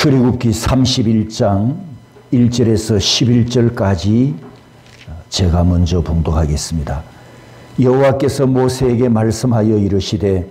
출애굽기 31장 1절에서 11절까지 제가 먼저 봉독하겠습니다. 여호와께서 모세에게 말씀하여 이르시되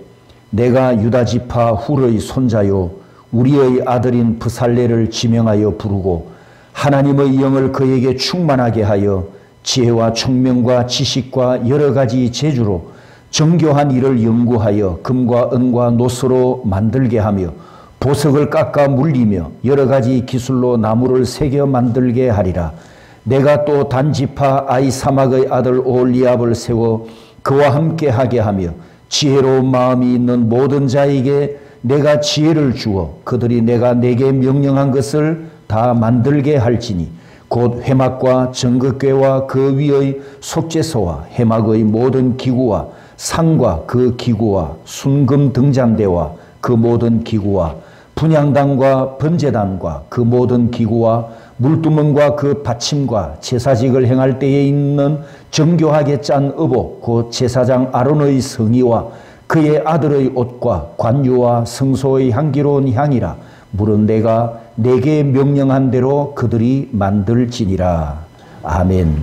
내가 유다 지파 훌의 손자요 우리의 아들인 브살레를 지명하여 부르고 하나님의 영을 그에게 충만하게 하여 지혜와 총명과 지식과 여러 가지 재주로 정교한 일을 연구하여 금과 은과 노스로 만들게 하며 보석을 깎아 물리며 여러 가지 기술로 나무를 새겨 만들게 하리라. 내가 또 단지파 아히사막의 아들 오홀리압을 세워 그와 함께 하게 하며 지혜로운 마음이 있는 모든 자에게 내가 지혜를 주어 그들이 내가 내게 명령한 것을 다 만들게 할지니 곧 회막과 정극궤와 그 위의 속죄소와 회막의 모든 기구와 상과 그 기구와 순금 등잔대와 그 모든 기구와 분향단과 번제단과 그 모든 기구와 물두멍과 그 받침과 제사직을 행할 때에 있는 정교하게 짠 의복 곧 제사장 아론의 성의와 그의 아들의 옷과 관유와 성소의 향기로운 향이라. 물은 내가 내게 명령한 대로 그들이 만들지니라. 아멘.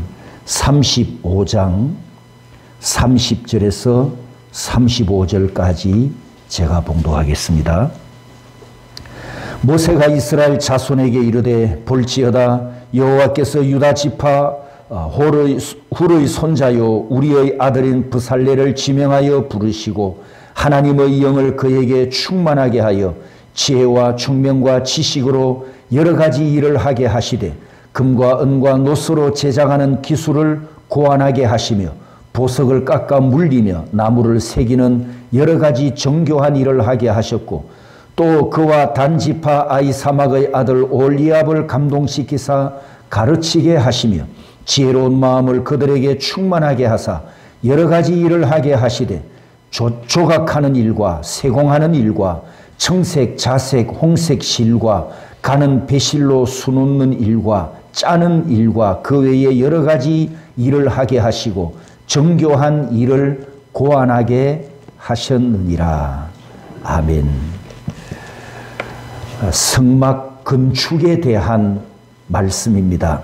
35장 30절에서 35절까지 제가 봉독하겠습니다. 모세가 이스라엘 자손에게 이르되 볼지어다 여호와께서 유다 지파 훌의 손자요 우리의 아들인 브살레를 지명하여 부르시고 하나님의 영을 그에게 충만하게 하여 지혜와 총명과 지식으로 여러 가지 일을 하게 하시되 금과 은과 노스로 제작하는 기술을 고안하게 하시며 보석을 깎아 물리며 나무를 새기는 여러 가지 정교한 일을 하게 하셨고 또 그와 단지파 아히사막의 아들 오홀리압을 감동시키사 가르치게 하시며 지혜로운 마음을 그들에게 충만하게 하사 여러 가지 일을 하게 하시되 조각하는 일과 세공하는 일과 청색, 자색, 홍색 실과 가는 배실로 수놓는 일과 짜는 일과 그 외에 여러 가지 일을 하게 하시고 정교한 일을 고안하게 하셨느니라. 아멘. 성막 건축에 대한 말씀입니다.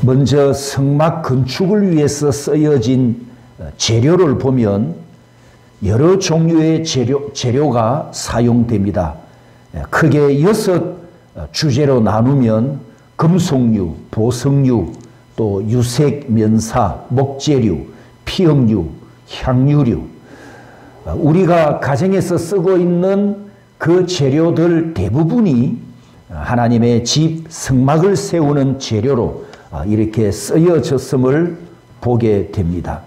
먼저 성막 건축을 위해서 쓰여진 재료를 보면 여러 종류의 재료가 사용됩니다. 크게 6 주제로 나누면 금속류, 보석류, 또 유색, 면사, 목재류, 피형류, 향유류. 우리가 가정에서 쓰고 있는 그 재료들 대부분이 하나님의 집 성막을 세우는 재료로 이렇게 쓰여졌음을 보게 됩니다.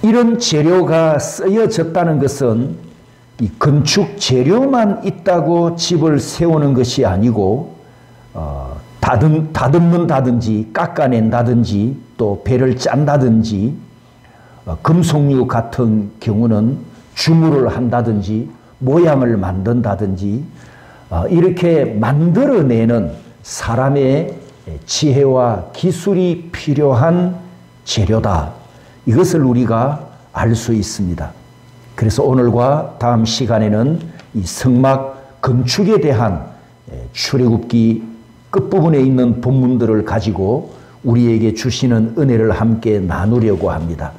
이런 재료가 쓰여졌다는 것은 이 건축 재료만 있다고 집을 세우는 것이 아니고 다듬는다든지 깎아낸다든지 또 배를 짠다든지 금속류 같은 경우는 주물을 한다든지 모양을 만든다든지 이렇게 만들어내는 사람의 지혜와 기술이 필요한 재료다. 이것을 우리가 알 수 있습니다. 그래서 오늘과 다음 시간에는 이 성막 건축에 대한 출애굽기 끝부분에 있는 본문들을 가지고 우리에게 주시는 은혜를 함께 나누려고 합니다.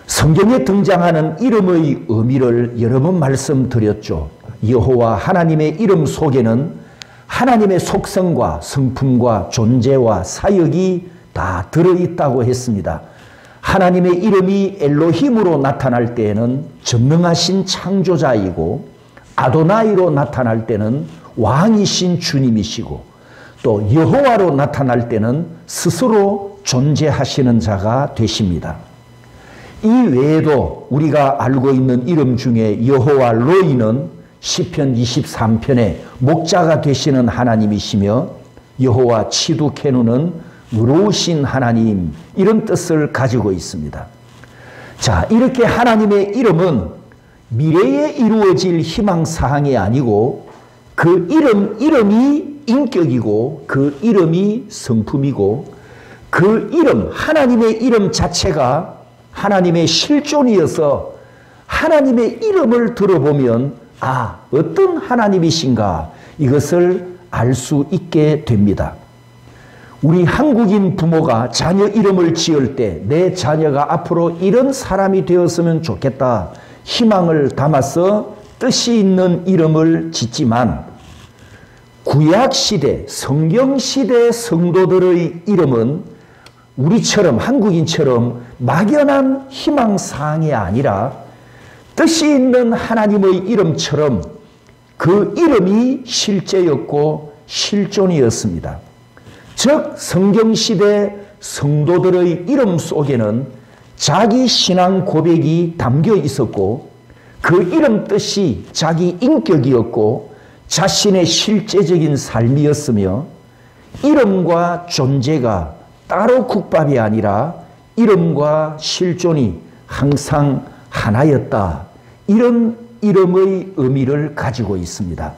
성경에 등장하는 이름의 의미를 여러 번 말씀드렸죠. 여호와 하나님의 이름 속에는 하나님의 속성과 성품과 존재와 사역이 다 들어있다고 했습니다. 하나님의 이름이 엘로힘으로 나타날 때에는 전능하신 창조자이고 아도나이로 나타날 때는 왕이신 주님이시고 또 여호와로 나타날 때는 스스로 존재하시는 자가 되십니다. 이 외에도 우리가 알고 있는 이름 중에 여호와 로이는 시편 23편에 목자가 되시는 하나님이시며 여호와 치두케누는 의로우신 하나님, 이런 뜻을 가지고 있습니다. 자, 이렇게 하나님의 이름은 미래에 이루어질 희망사항이 아니고 그 이름이 인격이고 그 이름이 성품이고 그 이름, 하나님의 이름 자체가 하나님의 실존이어서 하나님의 이름을 들어보면 아, 어떤 하나님이신가 이것을 알 수 있게 됩니다. 우리 한국인 부모가 자녀 이름을 지을 때 내 자녀가 앞으로 이런 사람이 되었으면 좋겠다 희망을 담아서 뜻이 있는 이름을 짓지만 구약시대 성경시대 성도들의 이름은 우리처럼 한국인처럼 막연한 희망사항이 아니라 뜻이 있는 하나님의 이름처럼 그 이름이 실제였고 실존이었습니다. 즉 성경시대 성도들의 이름 속에는 자기 신앙 고백이 담겨 있었고 그 이름 뜻이 자기 인격이었고 자신의 실제적인 삶이었으며 이름과 존재가 따로 국밥이 아니라 이름과 실존이 항상 하나였다. 이런 이름의 의미를 가지고 있습니다.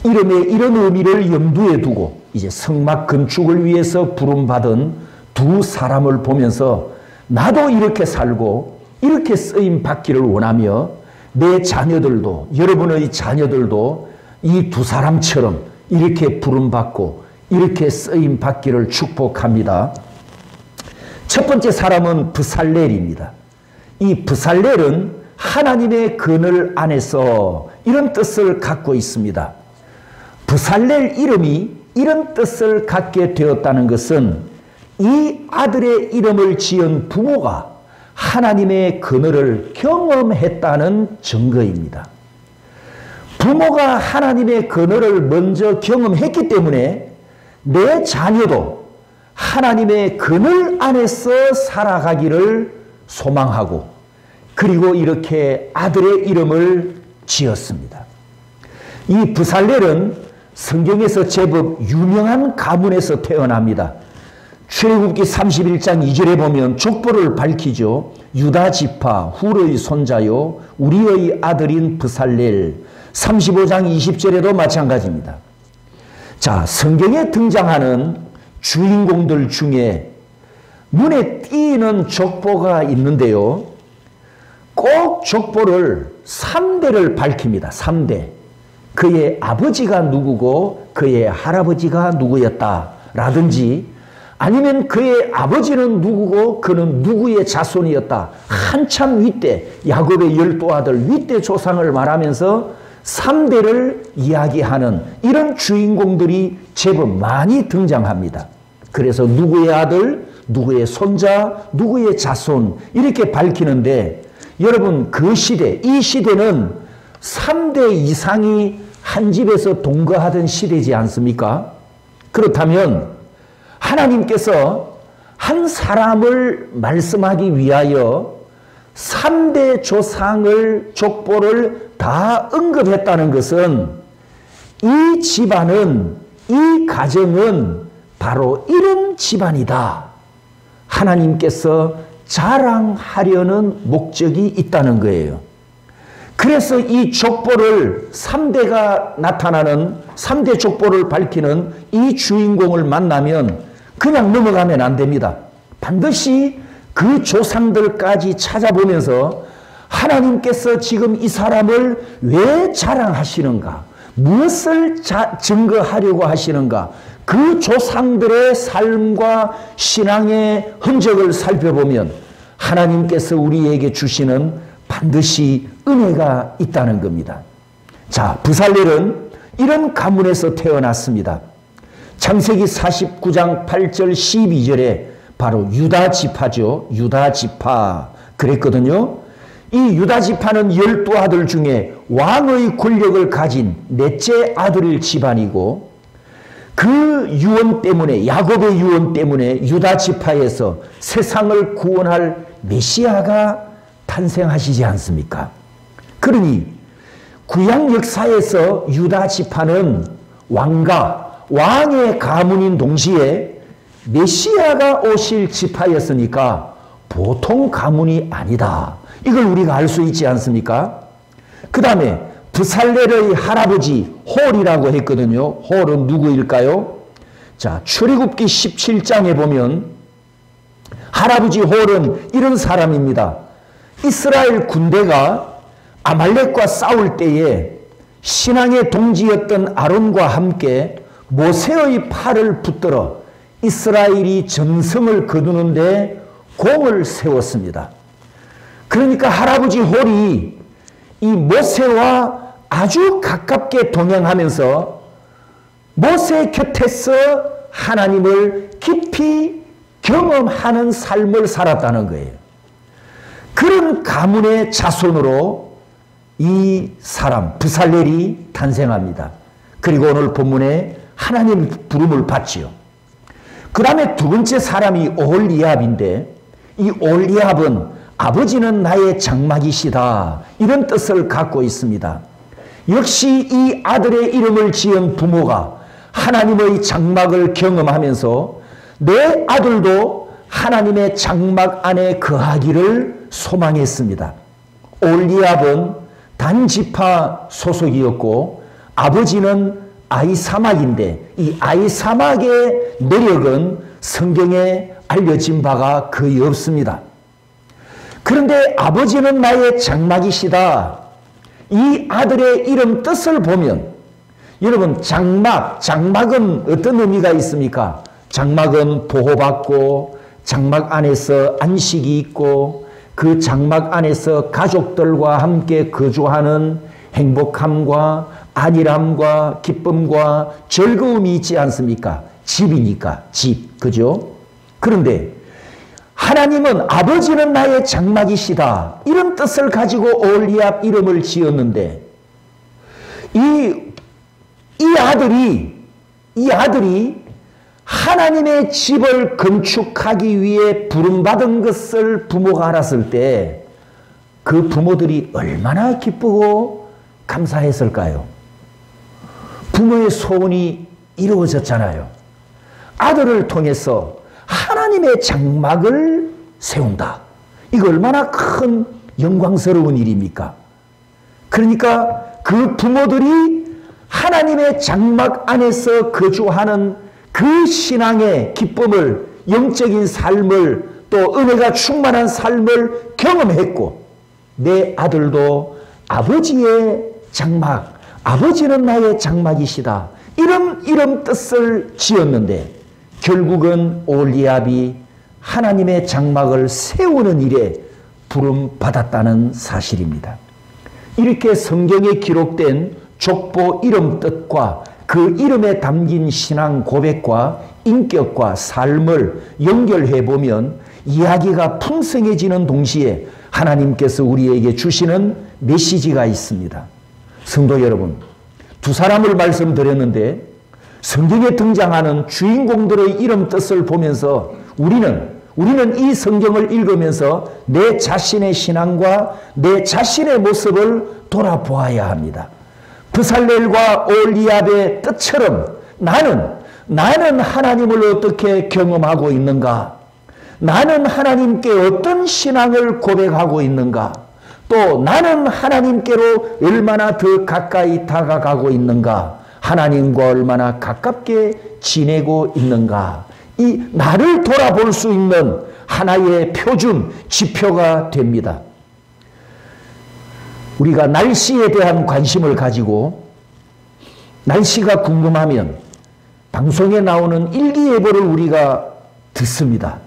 이름의 이런 의미를 염두에 두고 이제 성막 건축을 위해서 부름받은 두 사람을 보면서 나도 이렇게 살고 이렇게 쓰임 받기를 원하며 내 자녀들도 여러분의 자녀들도 이 두 사람처럼 이렇게 부름받고 이렇게 쓰임 받기를 축복합니다. 첫 번째 사람은 브살렐입니다. 이 브살렐은 하나님의 그늘 안에서 이런 뜻을 갖고 있습니다. 브살렐 이름이 이런 뜻을 갖게 되었다는 것은 이 아들의 이름을 지은 부모가 하나님의 그늘을 경험했다는 증거입니다. 부모가 하나님의 그늘을 먼저 경험했기 때문에 내 자녀도 하나님의 그늘 안에서 살아가기를 소망하고 그리고 이렇게 아들의 이름을 지었습니다. 이 브살렐은 성경에서 제법 유명한 가문에서 태어납니다. 출애굽기 31장 2절에 보면 족보를 밝히죠. 유다 지파 훌의 손자요 우리의 아들인 브살렐. 35장 20절에도 마찬가지입니다. 자, 성경에 등장하는 주인공들 중에 눈에 띄는 족보가 있는데요. 꼭 족보를 3대를 밝힙니다. 3대. 그의 아버지가 누구고 그의 할아버지가 누구였다라든지 아니면 그의 아버지는 누구고 그는 누구의 자손이었다. 한참 윗대 야곱의 12아들 윗대 조상을 말하면서 3대를 이야기하는 이런 주인공들이 제법 많이 등장합니다. 그래서 누구의 아들, 누구의 손자, 누구의 자손 이렇게 밝히는데 여러분 그 시대, 이 시대는 3대 이상이 한 집에서 동거하던 시대지 않습니까? 그렇다면 하나님께서 한 사람을 말씀하기 위하여 3대 조상을 족보를 다 언급했다는 것은 이 집안은 이 가정은 바로 이런 집안이다. 하나님께서 자랑하려는 목적이 있다는 거예요. 그래서 이 족보를 3대가 나타나는 3대 족보를 밝히는 이 주인공을 만나면 그냥 넘어가면 안 됩니다. 반드시 그 조상들까지 찾아보면서 하나님께서 지금 이 사람을 왜 자랑하시는가? 무엇을 증거하려고 하시는가? 그 조상들의 삶과 신앙의 흔적을 살펴보면 하나님께서 우리에게 주시는 반드시 은혜가 있다는 겁니다. 자, 브살렐은 이런 가문에서 태어났습니다. 창세기 49장 8절 12절에 바로 유다 지파죠. 유다 지파 그랬거든요. 이 유다 지파는 12아들 중에 왕의 권력을 가진 넷째 아들일 집안이고 그 유언 때문에 야곱의 유언 때문에 유다 지파에서 세상을 구원할 메시아가 탄생하시지 않습니까? 그러니 구약 역사에서 유다 지파는 왕의 가문인 동시에 메시아가 오실 지파였으니까 보통 가문이 아니다. 이걸 우리가 알 수 있지 않습니까? 그 다음에 브살렐의 할아버지 홀이라고 했거든요. 홀은 누구일까요? 자, 출애굽기 17장에 보면 할아버지 홀은 이런 사람입니다. 이스라엘 군대가 아말렉과 싸울 때에 신앙의 동지였던 아론과 함께 모세의 팔을 붙들어 이스라엘이 전성을 거두는데 공을 세웠습니다. 그러니까 할아버지 홀이 이 모세와 아주 가깝게 동행하면서 모세 곁에서 하나님을 깊이 경험하는 삶을 살았다는 거예요. 그런 가문의 자손으로 이 사람 브살렐이 탄생합니다. 그리고 오늘 본문에 하나님 부름을 받지요. 그 다음에 두 번째 사람이 오홀리압인데, 이 오홀리압은 아버지는 나의 장막이시다, 이런 뜻을 갖고 있습니다. 역시 이 아들의 이름을 지은 부모가 하나님의 장막을 경험하면서 내 아들도 하나님의 장막 안에 거하기를 소망했습니다. 오홀리압은 단지파 소속이었고 아버지는 아히사막인데, 이 아히사막의 내력은 성경에 알려진 바가 거의 없습니다. 그런데 아버지는 나의 장막이시다, 이 아들의 이름 뜻을 보면, 여러분 장막은 어떤 의미가 있습니까? 장막은 보호받고 장막 안에서 안식이 있고 그 장막 안에서 가족들과 함께 거주하는 행복함과 안일함과 기쁨과 즐거움이 있지 않습니까? 집이니까, 집, 그죠? 그런데 하나님은 아버지는 나의 장막이시다, 이런 뜻을 가지고 오홀리압 이름을 지었는데, 이 아들이 하나님의 집을 건축하기 위해 부름받은 것을 부모가 알았을 때 그 부모들이 얼마나 기쁘고 감사했을까요? 부모의 소원이 이루어졌잖아요. 아들을 통해서 하나님의 장막을 세운다. 이거 얼마나 큰 영광스러운 일입니까? 그러니까 그 부모들이 하나님의 장막 안에서 거주하는 그 신앙의 기쁨을, 영적인 삶을, 또 은혜가 충만한 삶을 경험했고, 내 아들도 아버지의 장막, 아버지는 나의 장막이시다, 이런 뜻을 지었는데 결국은 오홀리압이 하나님의 장막을 세우는 일에 부름받았다는 사실입니다. 이렇게 성경에 기록된 족보 이름 뜻과 그 이름에 담긴 신앙 고백과 인격과 삶을 연결해 보면 이야기가 풍성해지는 동시에 하나님께서 우리에게 주시는 메시지가 있습니다. 성도 여러분, 두 사람을 말씀드렸는데 성경에 등장하는 주인공들의 이름 뜻을 보면서 우리는 이 성경을 읽으면서 내 자신의 신앙과 내 자신의 모습을 돌아보아야 합니다. 브살렐과 오홀리압의 뜻처럼 나는 하나님을 어떻게 경험하고 있는가? 나는 하나님께 어떤 신앙을 고백하고 있는가? 또 나는 하나님께로 얼마나 더 가까이 다가가고 있는가? 하나님과 얼마나 가깝게 지내고 있는가? 이 나를 돌아볼 수 있는 하나의 표준, 지표가 됩니다. 우리가 날씨에 대한 관심을 가지고 날씨가 궁금하면 방송에 나오는 일기예보를 우리가 듣습니다.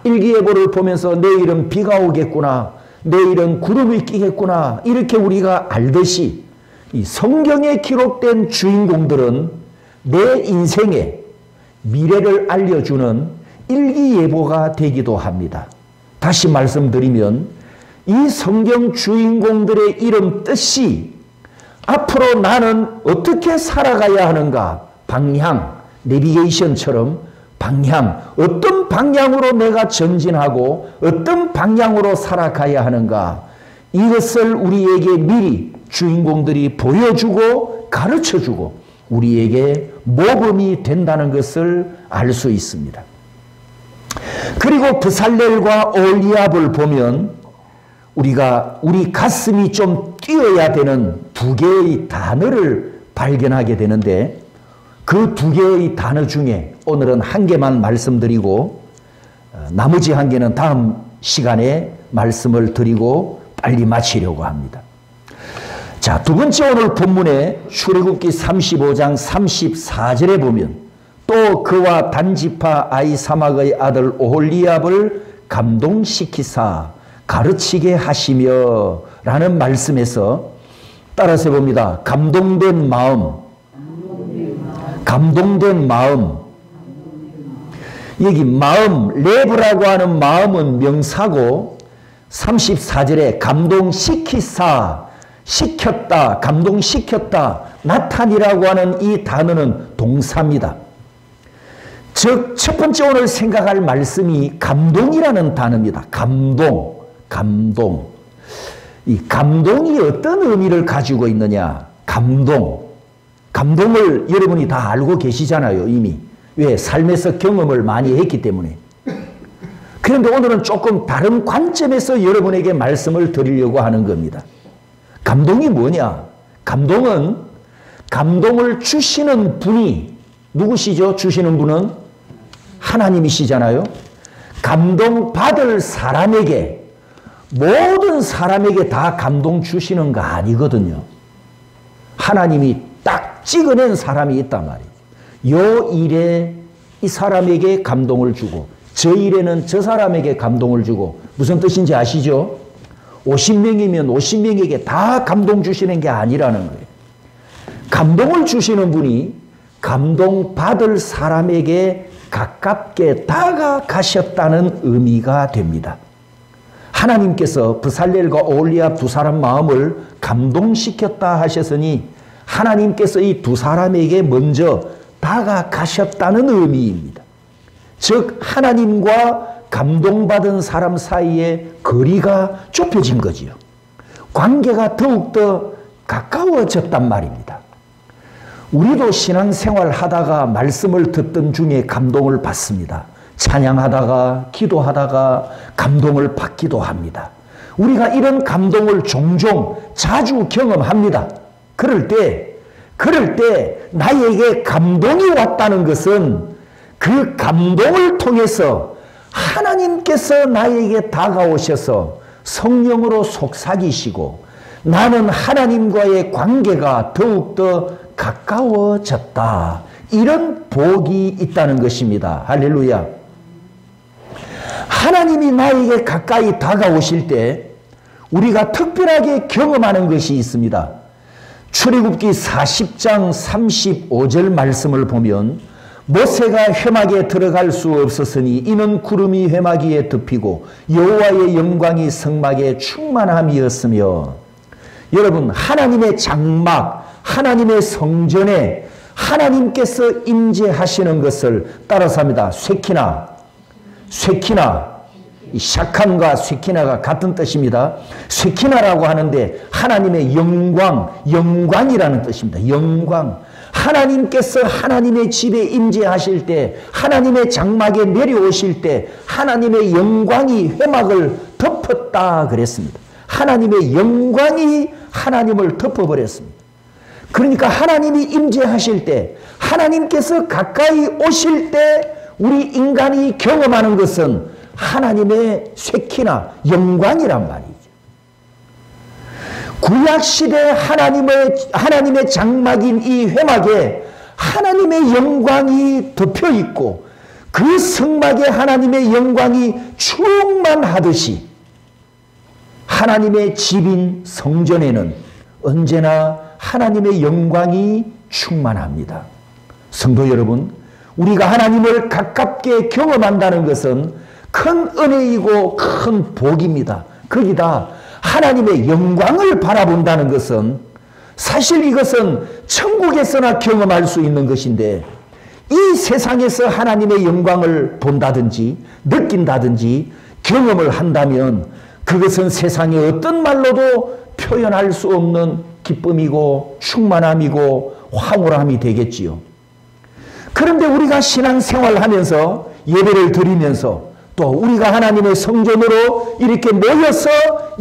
일기예보를 보면서 내일은 비가 오겠구나, 내일은 구름이 끼겠구나, 이렇게 우리가 알듯이 이 성경에 기록된 주인공들은 내 인생의 미래를 알려주는 일기예보가 되기도 합니다. 다시 말씀드리면 이 성경 주인공들의 이름 뜻이 앞으로 나는 어떻게 살아가야 하는가, 방향, 내비게이션처럼 방향, 어떤 방향으로 내가 전진하고 어떤 방향으로 살아가야 하는가, 이것을 우리에게 미리 주인공들이 보여주고 가르쳐주고 우리에게 모범이 된다는 것을 알 수 있습니다. 그리고 브살렐과 오홀리압을 보면 우리 가슴이 좀 뛰어야 되는 두 개의 단어를 발견하게 되는데, 그 두 개의 단어 중에 오늘은 한 개만 말씀드리고 나머지 한 개는 다음 시간에 말씀을 드리고 빨리 마치려고 합니다. 자, 두 번째 오늘 본문에 출애굽기 35장 34절에 보면 또 그와 단지파 아히사막의 아들 오홀리압을 감동시키사 가르치게 하시며 라는 말씀에서 따라서 봅니다. 감동된 마음. 감동된 마음. 여기 마음, 레브라고 하는 마음은 명사고 34절에 감동시키사, 시켰다, 감동시켰다, 나타니라고 하는 이 단어는 동사입니다. 즉, 첫 번째 오늘 생각할 말씀이 감동이라는 단어입니다. 감동, 감동. 이 감동이 어떤 의미를 가지고 있느냐? 감동. 감동을 여러분이 다 알고 계시잖아요, 이미. 왜? 삶에서 경험을 많이 했기 때문에. 그런데 오늘은 조금 다른 관점에서 여러분에게 말씀을 드리려고 하는 겁니다. 감동이 뭐냐? 감동은 감동을 주시는 분이 누구시죠? 주시는 분은 하나님이시잖아요. 감동받을 사람에게, 모든 사람에게 다 감동 주시는 거 아니거든요. 하나님이 딱 찍어낸 사람이 있단 말이에요. 요 일에 이 사람에게 감동을 주고 저 일에는 저 사람에게 감동을 주고, 무슨 뜻인지 아시죠? 50명이면 50명에게 다 감동 주시는 게 아니라는 거예요. 감동을 주시는 분이 감동받을 사람에게 가깝게 다가가셨다는 의미가 됩니다. 하나님께서 브살렐과 오홀리압 두 사람 마음을 감동시켰다 하셨으니 하나님께서 이 두 사람에게 먼저 다가가셨다는 의미입니다. 즉 하나님과 감동받은 사람 사이에 거리가 좁혀진 거지요. 관계가 더욱더 가까워졌단 말입니다. 우리도 신앙생활 하다가 말씀을 듣던 중에 감동을 받습니다. 찬양하다가 기도하다가 감동을 받기도 합니다. 우리가 이런 감동을 종종 자주 경험합니다. 그럴 때 나에게 감동이 왔다는 것은 그 감동을 통해서 하나님께서 나에게 다가오셔서 성령으로 속삭이시고 나는 하나님과의 관계가 더욱더 가까워졌다. 이런 복이 있다는 것입니다. 할렐루야. 하나님이 나에게 가까이 다가오실 때 우리가 특별하게 경험하는 것이 있습니다. 출애굽기 40장 35절 말씀을 보면 모세가 회막에 들어갈 수 없었으니 이는 구름이 회막 위에 덮이고 여호와의 영광이 성막에 충만함이었으며, 여러분 하나님의 장막, 하나님의 성전에 하나님께서 임재하시는 것을 따라서 합니다. 쇠키나, 이 샤칸과 쇠키나가 같은 뜻입니다. 쇠키나라고 하는데 하나님의 영광이라는 뜻입니다. 영광. 하나님께서 하나님의 집에 임재하실 때, 하나님의 장막에 내려오실 때 하나님의 영광이 회막을 덮었다 그랬습니다. 하나님의 영광이 하나님을 덮어버렸습니다. 그러니까 하나님이 임재하실 때, 하나님께서 가까이 오실 때 우리 인간이 경험하는 것은 하나님의 쇠키나 영광이란 말이죠. 구약시대 하나님의 장막인 이 회막에 하나님의 영광이 덮여 있고 그 성막에 하나님의 영광이 충만하듯이 하나님의 집인 성전에는 언제나 하나님의 영광이 충만합니다. 성도 여러분, 우리가 하나님을 가깝게 경험한다는 것은 큰 은혜이고 큰 복입니다. 거기다 하나님의 영광을 바라본다는 것은 사실 이것은 천국에서나 경험할 수 있는 것인데, 이 세상에서 하나님의 영광을 본다든지 느낀다든지 경험을 한다면 그것은 세상의 어떤 말로도 표현할 수 없는 기쁨이고 충만함이고 황홀함이 되겠지요. 그런데 우리가 신앙생활을 하면서 예배를 드리면서 또 우리가 하나님의 성전으로 이렇게 모여서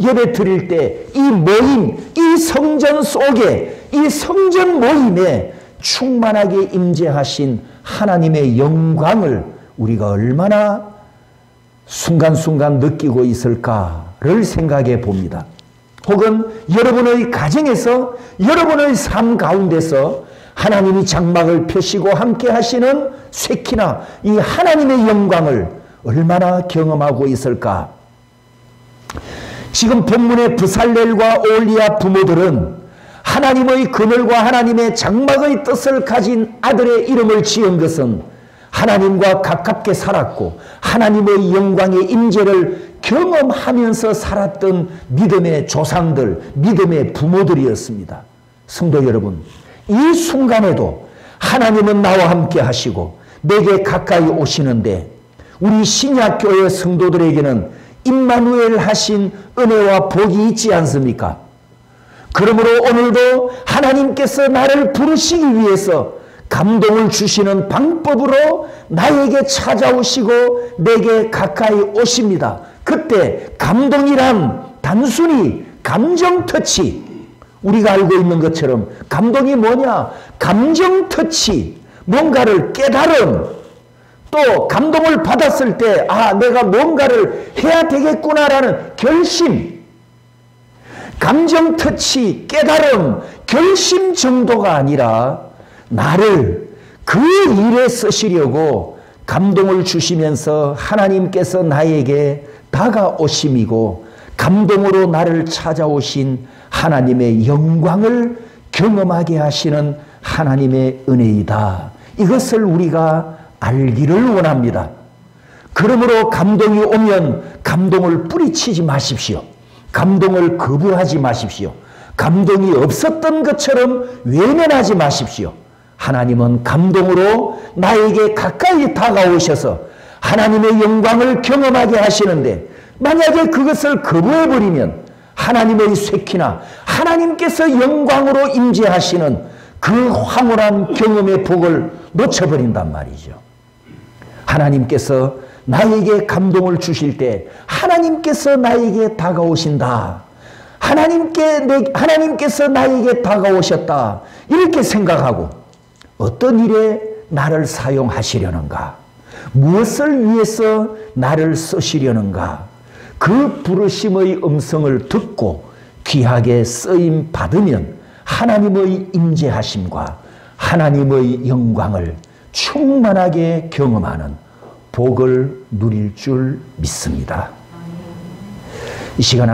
예배 드릴 때 이 모임, 이 성전 속에, 이 성전 모임에 충만하게 임재하신 하나님의 영광을 우리가 얼마나 순간순간 느끼고 있을까를 생각해 봅니다. 혹은 여러분의 가정에서 여러분의 삶 가운데서 하나님이 장막을 펴시고 함께 하시는 쇠키나 이 하나님의 영광을 얼마나 경험하고 있을까? 지금 본문의 브살렐과 올리압 부모들은 하나님의 그늘과 하나님의 장막의 뜻을 가진 아들의 이름을 지은 것은 하나님과 가깝게 살았고 하나님의 영광의 임재를 경험하면서 살았던 믿음의 조상들, 믿음의 부모들이었습니다. 성도 여러분, 이 순간에도 하나님은 나와 함께 하시고 내게 가까이 오시는데 우리 신약교회 성도들에게는 임마누엘 하신 은혜와 복이 있지 않습니까? 그러므로 오늘도 하나님께서 나를 부르시기 위해서 감동을 주시는 방법으로 나에게 찾아오시고 내게 가까이 오십니다. 그때 감동이란 단순히 감정 터치, 우리가 알고 있는 것처럼 감동이 뭐냐? 감정 터치, 뭔가를 깨달음, 또 감동을 받았을 때 아, 내가 뭔가를 해야 되겠구나라는 결심, 감정 터치, 깨달음, 결심 정도가 아니라 나를 그 일에 쓰시려고 감동을 주시면서 하나님께서 나에게 다가오심이고 감동으로 나를 찾아오신 하나님의 영광을 경험하게 하시는 하나님의 은혜이다. 이것을 우리가 알기를 원합니다. 그러므로 감동이 오면 감동을 뿌리치지 마십시오. 감동을 거부하지 마십시오. 감동이 없었던 것처럼 외면하지 마십시오. 하나님은 감동으로 나에게 가까이 다가오셔서 하나님의 영광을 경험하게 하시는데 만약에 그것을 거부해버리면 하나님의 쇠키나 하나님께서 영광으로 임재하시는 그 황홀한 경험의 복을 놓쳐버린단 말이죠. 하나님께서 나에게 감동을 주실 때 하나님께서 나에게 다가오신다. 하나님께서 나에게 다가오셨다. 이렇게 생각하고 어떤 일에 나를 사용하시려는가? 무엇을 위해서 나를 쓰시려는가? 그 부르심의 음성을 듣고 귀하게 쓰임 받으면 하나님의 임재하심과 하나님의 영광을 충만하게 경험하는 복을 누릴 줄 믿습니다. 이 시간